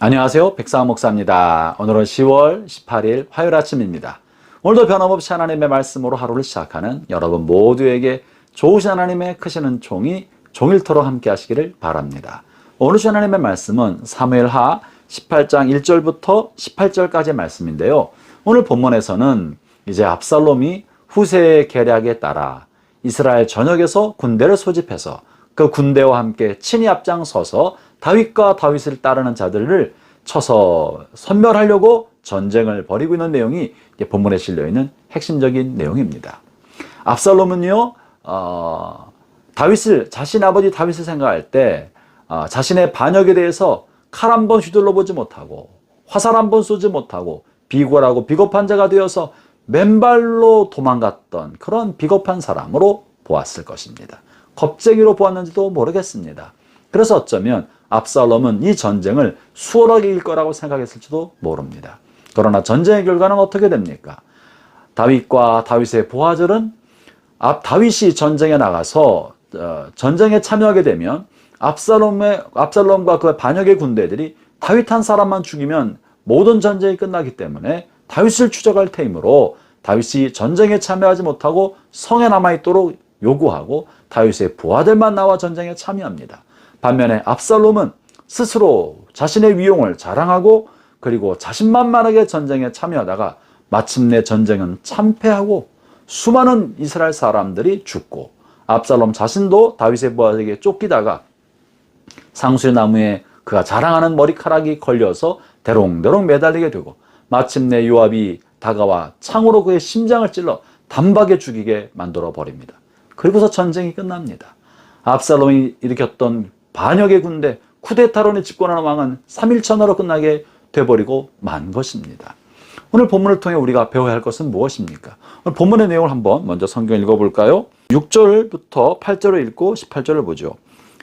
안녕하세요. 백사원 목사입니다. 오늘은 10월 18일 화요일 아침입니다. 오늘도 변함없이 하나님의 말씀으로 하루를 시작하는 여러분 모두에게 좋으신 하나님의 크시는 종이 종일토록 함께 하시기를 바랍니다. 오늘 주신 하나님의 말씀은 사무엘하 18장 1절부터 18절까지의 말씀인데요. 오늘 본문에서는 이제 압살롬이 후세의 계략에 따라 이스라엘 전역에서 군대를 소집해서 그 군대와 함께 친히 앞장서서 다윗과 다윗을 따르는 자들을 쳐서 섬멸하려고 전쟁을 벌이고 있는 내용이 본문에 실려있는 핵심적인 내용입니다. 압살롬은요, 자신 아버지 다윗을 생각할 때 자신의 반역에 대해서 칼 한 번 휘둘러 보지 못하고 화살 한 번 쏘지 못하고 비굴하고 비겁한 자가 되어서 맨발로 도망갔던 그런 비겁한 사람으로 보았을 것입니다. 겁쟁이로 보았는지도 모르겠습니다. 그래서 어쩌면 압살롬은 이 전쟁을 수월하게 이길 거라고 생각했을지도 모릅니다. 그러나 전쟁의 결과는 어떻게 됩니까? 다윗과 다윗의 부하들은 다윗이 전쟁에 나가서 전쟁에 참여하게 되면 압살롬과 그 반역의 군대들이 다윗 한 사람만 죽이면 모든 전쟁이 끝나기 때문에 다윗을 추적할 테이므로 다윗이 전쟁에 참여하지 못하고 성에 남아있도록 요구하고 다윗의 부하들만 나와 전쟁에 참여합니다. 반면에 압살롬은 스스로 자신의 위용을 자랑하고 그리고 자신만만하게 전쟁에 참여하다가 마침내 전쟁은 참패하고 수많은 이스라엘 사람들이 죽고 압살롬 자신도 다윗의 부하에게 쫓기다가 상수의 나무에 그가 자랑하는 머리카락이 걸려서 대롱대롱 매달리게 되고 마침내 요압이 다가와 창으로 그의 심장을 찔러 단박에 죽이게 만들어 버립니다. 그리고서 전쟁이 끝납니다. 압살롬이 일으켰던 반역의 군대, 쿠데타론이 집권하는 왕은 3일천하로 끝나게 돼버리고 만 것입니다. 오늘 본문을 통해 우리가 배워야 할 것은 무엇입니까? 오늘 본문의 내용을 한번 먼저 성경 읽어볼까요? 6절부터 8절을 읽고 18절을 보죠.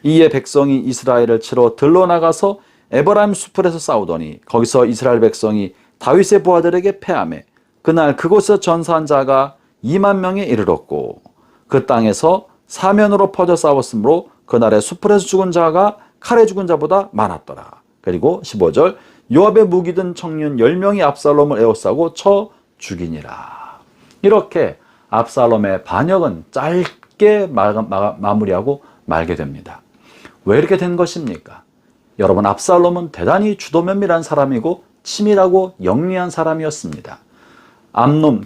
이에 백성이 이스라엘을 치러 들러나가서 에버라임 수풀에서 싸우더니 거기서 이스라엘 백성이 다윗의 부하들에게 패하매 그날 그곳에서 전사한 자가 2만 명에 이르렀고 그 땅에서 사면으로 퍼져 싸웠으므로 그날에 수풀에서 죽은 자가 칼에 죽은 자보다 많았더라. 그리고 15절 요압의 무기 든 청년 10명이 압살롬을 에워싸고 쳐 죽이니라. 이렇게 압살롬의 반역은 짧게 마무리하고 말게 됩니다. 왜 이렇게 된 것입니까? 여러분, 압살롬은 대단히 주도면밀한 사람이고 치밀하고 영리한 사람이었습니다.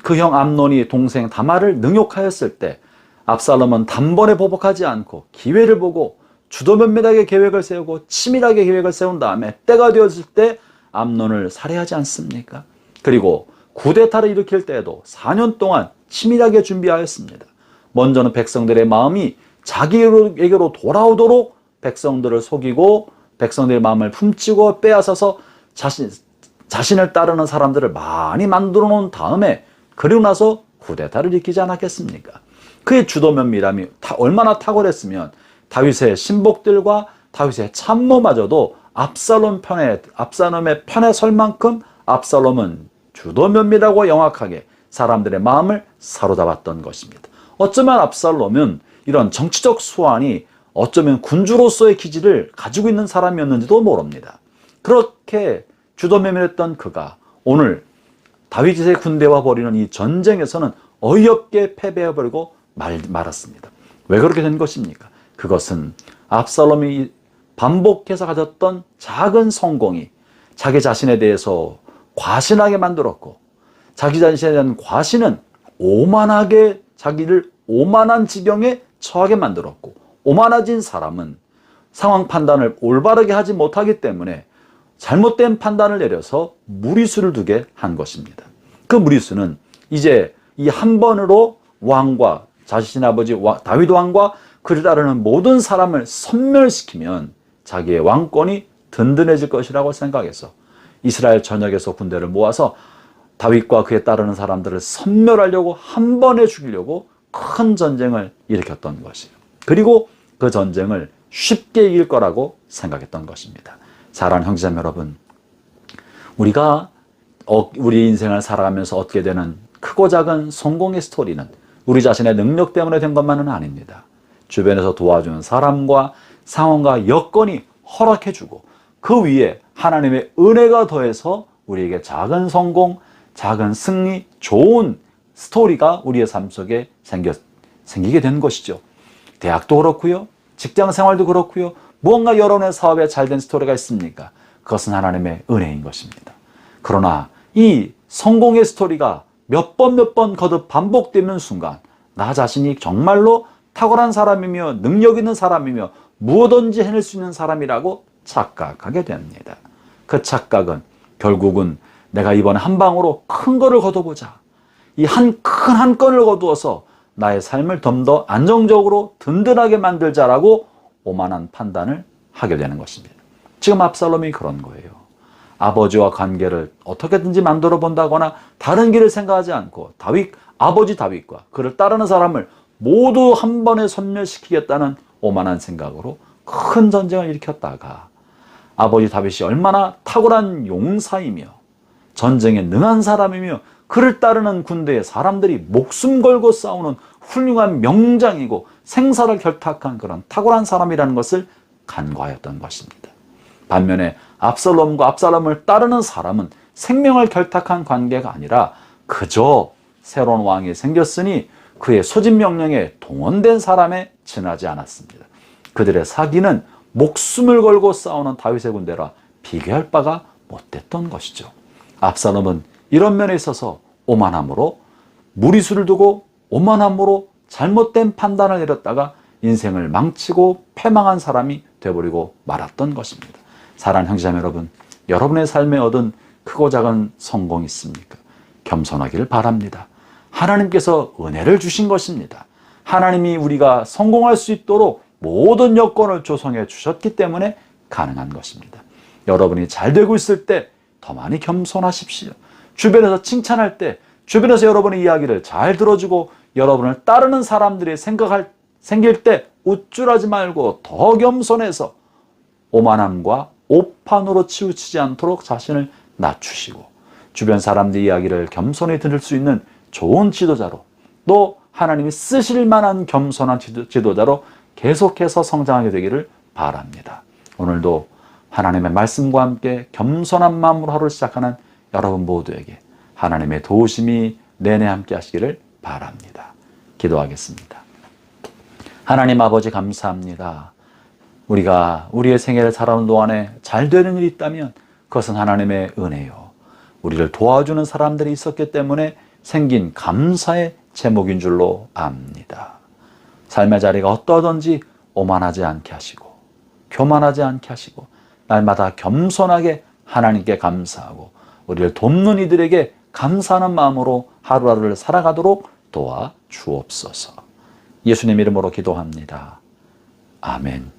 그 형 암논이 동생 다말을 능욕하였을 때 압살롬은 단번에 보복하지 않고 기회를 보고 주도면밀하게 계획을 세우고 치밀하게 계획을 세운 다음에 때가 되었을 때 암논을 살해하지 않습니까? 그리고 쿠데타를 일으킬 때에도 4년 동안 치밀하게 준비하였습니다. 먼저는 백성들의 마음이 자기에게로 돌아오도록 백성들을 속이고 백성들의 마음을 훔치고 빼앗아서 자신을 따르는 사람들을 많이 만들어 놓은 다음에 그리고 나서 쿠데타를 일으키지 않았겠습니까? 그의 주도면밀함이 얼마나 탁월했으면 다윗의 신복들과 다윗의 참모마저도 압살롬의 편에 설 만큼 압살롬은 주도면밀하고 영악하게 사람들의 마음을 사로잡았던 것입니다. 어쩌면 압살롬은 이런 정치적 수완이 어쩌면 군주로서의 기질을 가지고 있는 사람이었는지도 모릅니다. 그렇게 주도면밀했던 그가 오늘 다윗의 군대와 벌이는 이 전쟁에서는 어이없게 패배해버리고 말았습니다. 왜 그렇게 된 것입니까? 그것은 압살롬이 반복해서 가졌던 작은 성공이 자기 자신에 대해서 과신하게 만들었고 자기 자신에 대한 과신은 자기를 오만한 지경에 처하게 만들었고 오만해진 사람은 상황 판단을 올바르게 하지 못하기 때문에 잘못된 판단을 내려서 무리수를 두게 한 것입니다. 그 무리수는 이제 이 한 번으로 왕과 자신의 아버지 다윗 왕과 그를 따르는 모든 사람을 섬멸시키면 자기의 왕권이 든든해질 것이라고 생각해서 이스라엘 전역에서 군대를 모아서 다윗과 그에 따르는 사람들을 섬멸하려고 한 번에 죽이려고 큰 전쟁을 일으켰던 것이에요. 그리고 그 전쟁을 쉽게 이길 거라고 생각했던 것입니다. 사랑하는 형제자매 여러분, 우리가 우리 인생을 살아가면서 얻게 되는 크고 작은 성공의 스토리는 우리 자신의 능력 때문에 된 것만은 아닙니다. 주변에서 도와주는 사람과 상황과 여건이 허락해주고 그 위에 하나님의 은혜가 더해서 우리에게 작은 성공, 작은 승리, 좋은 스토리가 우리의 삶 속에 생기게 된 것이죠. 대학도 그렇고요. 직장 생활도 그렇고요. 무언가 여러분의 사업에 잘된 스토리가 있습니까? 그것은 하나님의 은혜인 것입니다. 그러나 이 성공의 스토리가 몇 번 거듭 반복되는 순간 나 자신이 정말로 탁월한 사람이며 능력 있는 사람이며 무엇든지 해낼 수 있는 사람이라고 착각하게 됩니다. 그 착각은 결국은 내가 이번에 한 방으로 큰 거를 거둬보자. 이 큰 한 건을 거두어서 나의 삶을 좀 더 안정적으로 든든하게 만들자라고 오만한 판단을 하게 되는 것입니다. 지금 압살롬이 그런 거예요. 아버지와 관계를 어떻게든지 만들어 본다거나 다른 길을 생각하지 않고 아버지 다윗과 그를 따르는 사람을 모두 한 번에 섬멸시키겠다는 오만한 생각으로 큰 전쟁을 일으켰다가 아버지 다윗이 얼마나 탁월한 용사이며 전쟁에 능한 사람이며 그를 따르는 군대의 사람들이 목숨 걸고 싸우는 훌륭한 명장이고 생사를 결탁한 그런 탁월한 사람이라는 것을 간과하였던 것입니다. 반면에 압살롬과 압살롬을 따르는 사람은 생명을 결탁한 관계가 아니라 그저 새로운 왕이 생겼으니 그의 소집 명령에 동원된 사람에 지나지 않았습니다. 그들의 사기는 목숨을 걸고 싸우는 다윗의 군대라 비교할 바가 못됐던 것이죠. 압살롬은 이런 면에 있어서 오만함으로 무리수를 두고 오만함으로 잘못된 판단을 내렸다가 인생을 망치고 패망한 사람이 되어버리고 말았던 것입니다. 사랑하는 형제자매 여러분, 여러분의 삶에 얻은 크고 작은 성공이 있습니까? 겸손하기를 바랍니다. 하나님께서 은혜를 주신 것입니다. 하나님이 우리가 성공할 수 있도록 모든 여건을 조성해 주셨기 때문에 가능한 것입니다. 여러분이 잘 되고 있을 때 더 많이 겸손하십시오. 주변에서 칭찬할 때 주변에서 여러분의 이야기를 잘 들어주고 여러분을 따르는 사람들이 생길 때 우쭐하지 말고 더 겸손해서 오만함과 오판으로 치우치지 않도록 자신을 낮추시고 주변 사람들의 이야기를 겸손히 들을 수 있는 좋은 지도자로 또 하나님이 쓰실 만한 겸손한 지도자로 계속해서 성장하게 되기를 바랍니다. 오늘도 하나님의 말씀과 함께 겸손한 마음으로 하루를 시작하는 여러분 모두에게 하나님의 도우심이 내내 함께 하시기를 바랍니다. 기도하겠습니다. 하나님 아버지 감사합니다. 우리가 우리의 생애를 살아오는 동안에 잘 되는 일이 있다면 그것은 하나님의 은혜요. 우리를 도와주는 사람들이 있었기 때문에 생긴 감사의 제목인 줄로 압니다. 삶의 자리가 어떠하든지 오만하지 않게 하시고 교만하지 않게 하시고 날마다 겸손하게 하나님께 감사하고 우리를 돕는 이들에게 감사하는 마음으로 하루하루를 살아가도록 도와 주옵소서. 예수님 이름으로 기도합니다. 아멘.